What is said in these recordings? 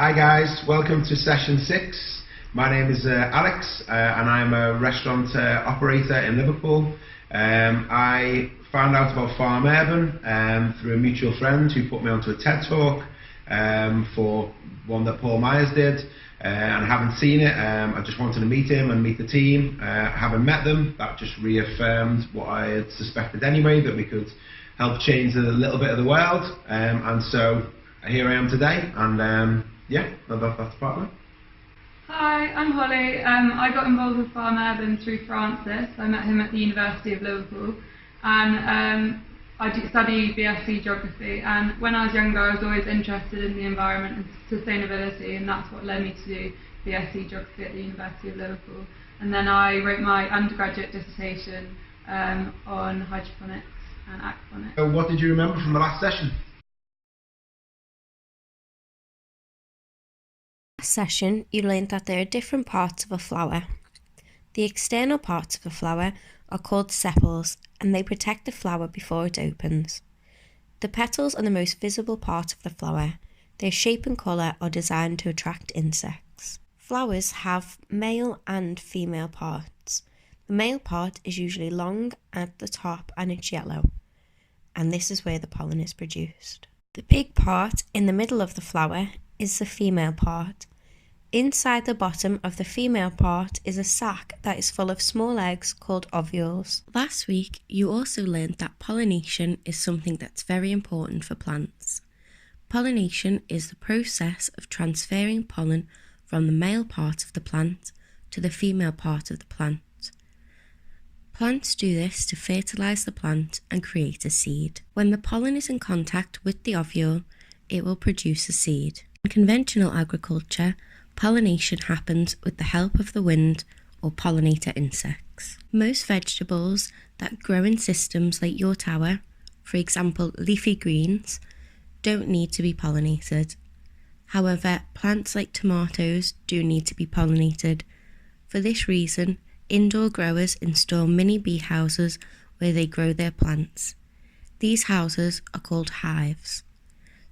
Hi guys, welcome to session 6. My name is Alex and I'm a restaurant operator in Liverpool. I found out about Farm Urban through a mutual friend who put me onto a TED talk for one that Paul Myers did, and I haven't seen it. I just wanted to meet him and meet the team. I haven't met them. That just reaffirmed what I had suspected anyway, that we could help change a little bit of the world, and so here I am today, and yeah, that's part of it. Hi, I'm Holly. I got involved with Farm Urban through Francis. I met him at the University of Liverpool, and I study BSc Geography, and when I was younger I was always interested in the environment and sustainability, and that's what led me to do BSc Geography at the University of Liverpool. And then I wrote my undergraduate dissertation on hydroponics and aquaponics. So what did you remember from the last session? Session, you learned that there are different parts of a flower. The external parts of a flower are called sepals, and they protect the flower before it opens. The petals are the most visible part of the flower. Their shape and colour are designed to attract insects. Flowers have male and female parts. The male part is usually long at the top and it's yellow, and this is where the pollen is produced. The big part in the middle of the flower is the female part. Inside the bottom of the female part is a sac that is full of small eggs called ovules. Last week, you also learned that pollination is something that's very important for plants. Pollination is the process of transferring pollen from the male part of the plant to the female part of the plant. Plants do this to fertilise the plant and create a seed. When the pollen is in contact with the ovule, it will produce a seed. In conventional agriculture, pollination happens with the help of the wind or pollinator insects. Most vegetables that grow in systems like your tower, for example leafy greens, don't need to be pollinated. However, plants like tomatoes do need to be pollinated. For this reason, indoor growers install mini bee houses where they grow their plants. These houses are called hives.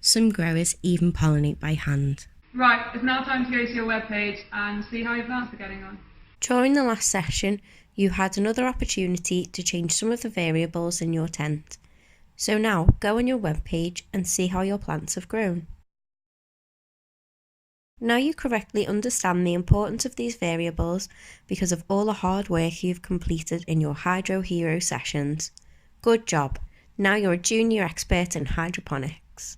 Some growers even pollinate by hand. Right, it's now time to go to your webpage and see how your plants are getting on. During the last session, you had another opportunity to change some of the variables in your tent. So now go on your webpage and see how your plants have grown. Now you correctly understand the importance of these variables because of all the hard work you've completed in your Hydro Hero sessions. Good job. Now you're a junior expert in hydroponics.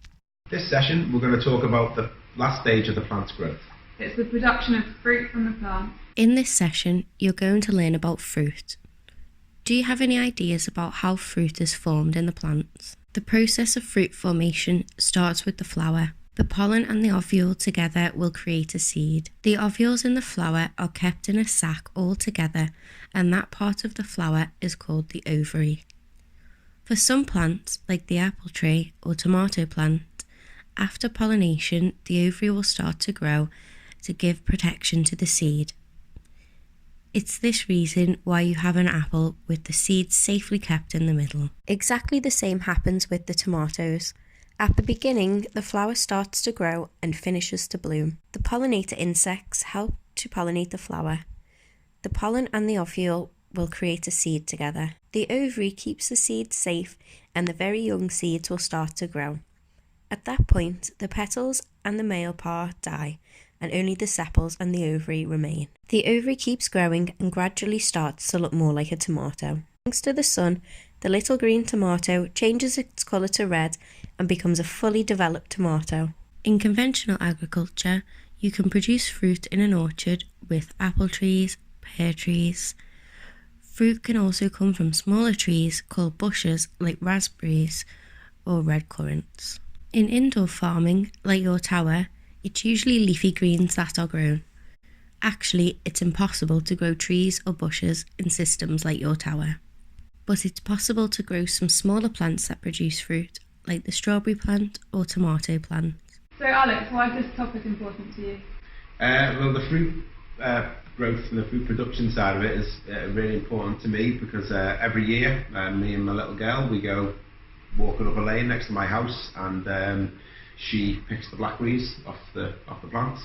This session we're going to talk about the last stage of the plant's growth. It's the production of fruit from the plant. In this session, you're going to learn about fruit. Do you have any ideas about how fruit is formed in the plants? The process of fruit formation starts with the flower. The pollen and the ovule together will create a seed. The ovules in the flower are kept in a sac all together, and that part of the flower is called the ovary. For some plants, like the apple tree or tomato plant, after pollination, the ovary will start to grow to give protection to the seed. It's this reason why you have an apple with the seeds safely kept in the middle. Exactly the same happens with the tomatoes. At the beginning, the flower starts to grow and finishes to bloom. The pollinator insects help to pollinate the flower. The pollen and the ovule will create a seed together. The ovary keeps the seeds safe, and the very young seeds will start to grow. At that point, the petals and the male part die, and only the sepals and the ovary remain. The ovary keeps growing and gradually starts to look more like a tomato. Thanks to the sun, the little green tomato changes its colour to red and becomes a fully developed tomato. In conventional agriculture, you can produce fruit in an orchard with apple trees, pear trees. Fruit can also come from smaller trees called bushes like raspberries or red currants. In indoor farming, like your tower, it's usually leafy greens that are grown. Actually, it's impossible to grow trees or bushes in systems like your tower. But it's possible to grow some smaller plants that produce fruit, like the strawberry plant or tomato plant. So Alex, why is this topic important to you? Well, the fruit growth and the food production side of it is really important to me because every year me and my little girl, we go walking up a lane next to my house, and she picks the blackberries off the plants,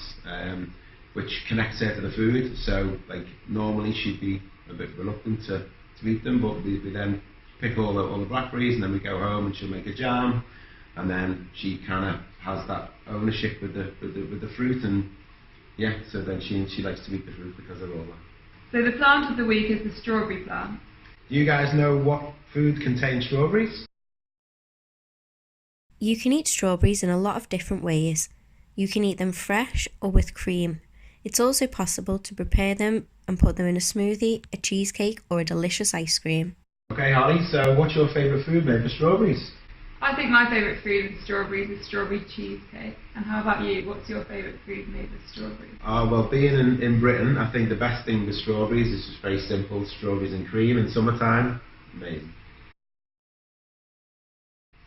which connects her to the food. So like normally she'd be a bit reluctant to eat them, but we then pick all the blackberries, and then we go home and she'll make a jam, and then she kind of has that ownership with the fruit, and yeah, so then she likes to eat the fruit because of all that. So the plant of the week is the strawberry plant. Do you guys know what food contains strawberries? You can eat strawberries in a lot of different ways. You can eat them fresh or with cream. It's also possible to prepare them and put them in a smoothie, a cheesecake, or a delicious ice cream. Okay, Holly, so what's your favourite food made with strawberries? I think my favourite food with strawberries is strawberry cheesecake. And how about you? What's your favourite food made with strawberries? Well, being in Britain, I think the best thing with strawberries is just very simple: strawberries and cream in summertime. Amazing.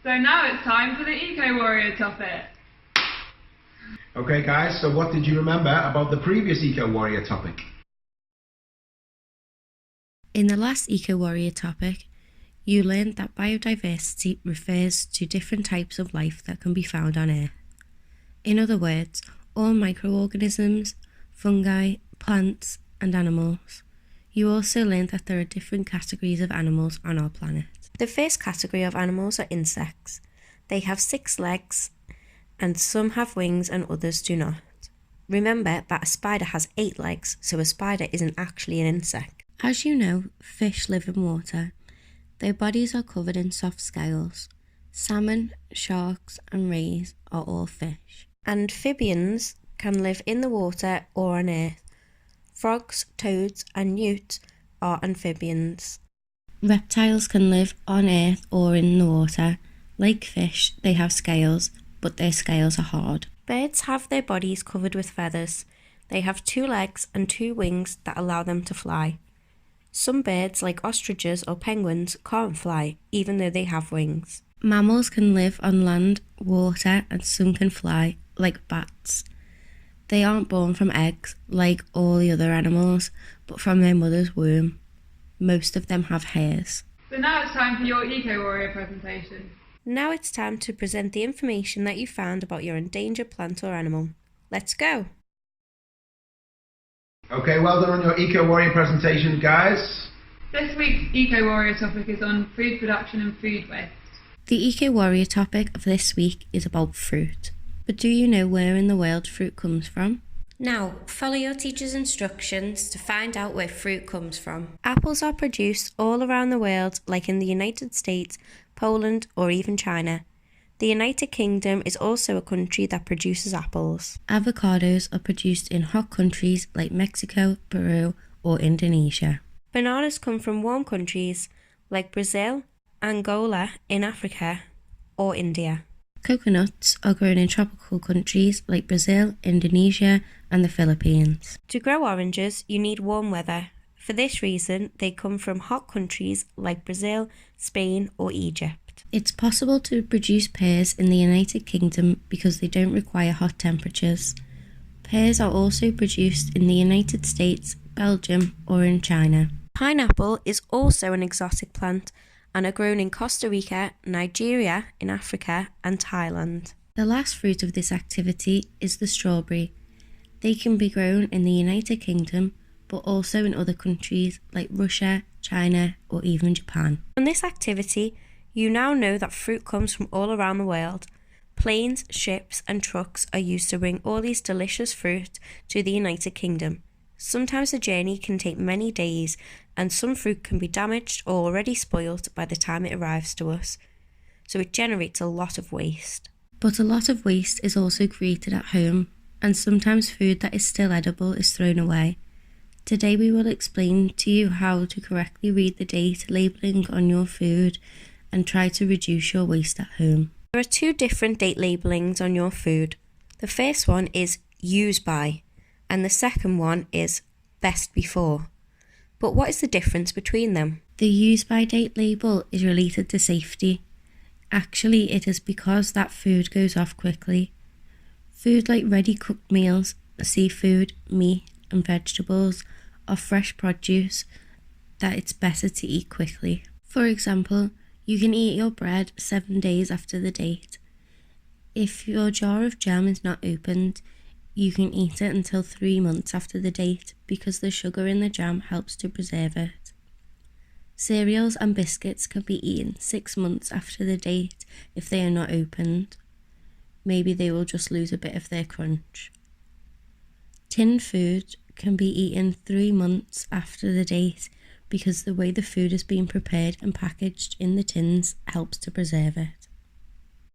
So now it's time for the Ecowarrior topic. Okay guys, so what did you remember about the previous Ecowarrior topic? In the last Ecowarrior topic, you learned that biodiversity refers to different types of life that can be found on Earth. In other words, all microorganisms, fungi, plants and animals. You also learned that there are different categories of animals on our planet. The first category of animals are insects. They have 6 legs, and some have wings and others do not. Remember that a spider has 8 legs, so a spider isn't actually an insect. As you know, fish live in water. Their bodies are covered in soft scales. Salmon, sharks and rays are all fish. Amphibians can live in the water or on earth. Frogs, toads and newts are amphibians. Reptiles can live on earth or in the water. Like fish, they have scales, but their scales are hard. Birds have their bodies covered with feathers. They have 2 legs and 2 wings that allow them to fly. Some birds, like ostriches or penguins, can't fly, even though they have wings. Mammals can live on land, water, and some can fly, like bats. They aren't born from eggs, like all the other animals, but from their mother's womb. Most of them have hairs. So now it's time for your Ecowarrior presentation. Now it's time to present the information that you found about your endangered plant or animal. Let's go! Okay, well done on your Ecowarrior presentation, guys. This week's Ecowarrior topic is on food production and food waste. The Ecowarrior topic of this week is about fruit. But do you know where in the world fruit comes from? Now, follow your teacher's instructions to find out where fruit comes from. Apples are produced all around the world, like in the United States, Poland, or even China. The United Kingdom is also a country that produces apples. Avocados are produced in hot countries like Mexico, Peru, or Indonesia. Bananas come from warm countries like Brazil, Angola in Africa, or India. Coconuts are grown in tropical countries like Brazil, Indonesia, and the Philippines. To grow oranges, you need warm weather. For this reason, they come from hot countries like Brazil, Spain, or Egypt. It's possible to produce pears in the United Kingdom because they don't require hot temperatures. Pears are also produced in the United States, Belgium, or in China. Pineapple is also an exotic plant and are grown in Costa Rica, Nigeria in Africa, and Thailand. The last fruit of this activity is the strawberry. They can be grown in the United Kingdom, but also in other countries like Russia, China, or even Japan. From this activity, you now know that fruit comes from all around the world. Planes, ships, and trucks are used to bring all these delicious fruit to the United Kingdom. Sometimes the journey can take many days, and some fruit can be damaged or already spoiled by the time it arrives to us, so it generates a lot of waste. But a lot of waste is also created at home, and sometimes food that is still edible is thrown away. Today we will explain to you how to correctly read the date labelling on your food and try to reduce your waste at home. There are 2 different date labellings on your food. The first one is use by, and the second one is best before. But what is the difference between them? The use by date label is related to safety. Actually, it is because that food goes off quickly. Food like ready cooked meals, seafood, meat and vegetables are fresh produce that it's better to eat quickly. For example, you can eat your bread 7 days after the date. If your jar of jam is not opened, you can eat it until 3 months after the date because the sugar in the jam helps to preserve it. Cereals and biscuits can be eaten 6 months after the date if they are not opened. Maybe they will just lose a bit of their crunch. Tinned food can be eaten 3 months after the date because the way the food is being prepared and packaged in the tins helps to preserve it.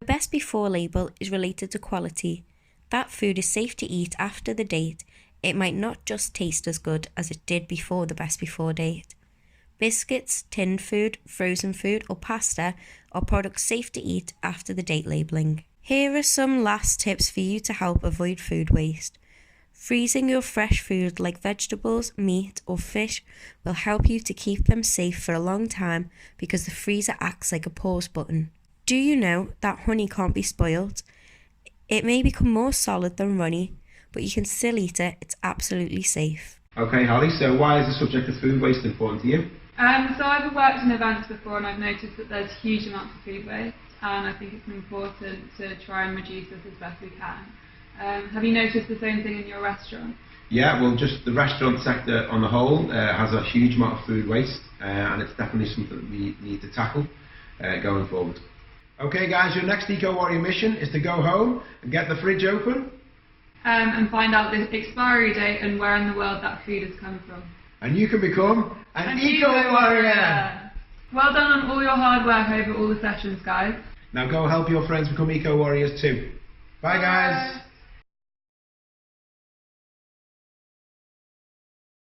The best before label is related to quality. That food is safe to eat after the date. It might not just taste as good as it did before the best before date. Biscuits, tinned food, frozen food or pasta are products safe to eat after the date labelling. Here are some last tips for you to help avoid food waste. Freezing your fresh food like vegetables, meat or fish will help you to keep them safe for a long time because the freezer acts like a pause button. Do you know that honey can't be spoiled? It may become more solid than runny, but you can still eat it. It's absolutely safe. Okay, Holly, so why is the subject of food waste important to you? So I've worked in events before and I've noticed that there's huge amounts of food waste, and I think it's important to try and reduce this as best we can. Have you noticed the same thing in your restaurant? Yeah, well, just the restaurant sector on the whole has a huge amount of food waste, and it's definitely something that we need to tackle going forward. Okay guys, your next Ecowarrior mission is to go home and get the fridge open. And find out the expiry date and where in the world that food has come from. And you can become an Ecowarrior! Well done on all your hard work over all the sessions, guys. Now go help your friends become Ecowarriors too. Bye guys!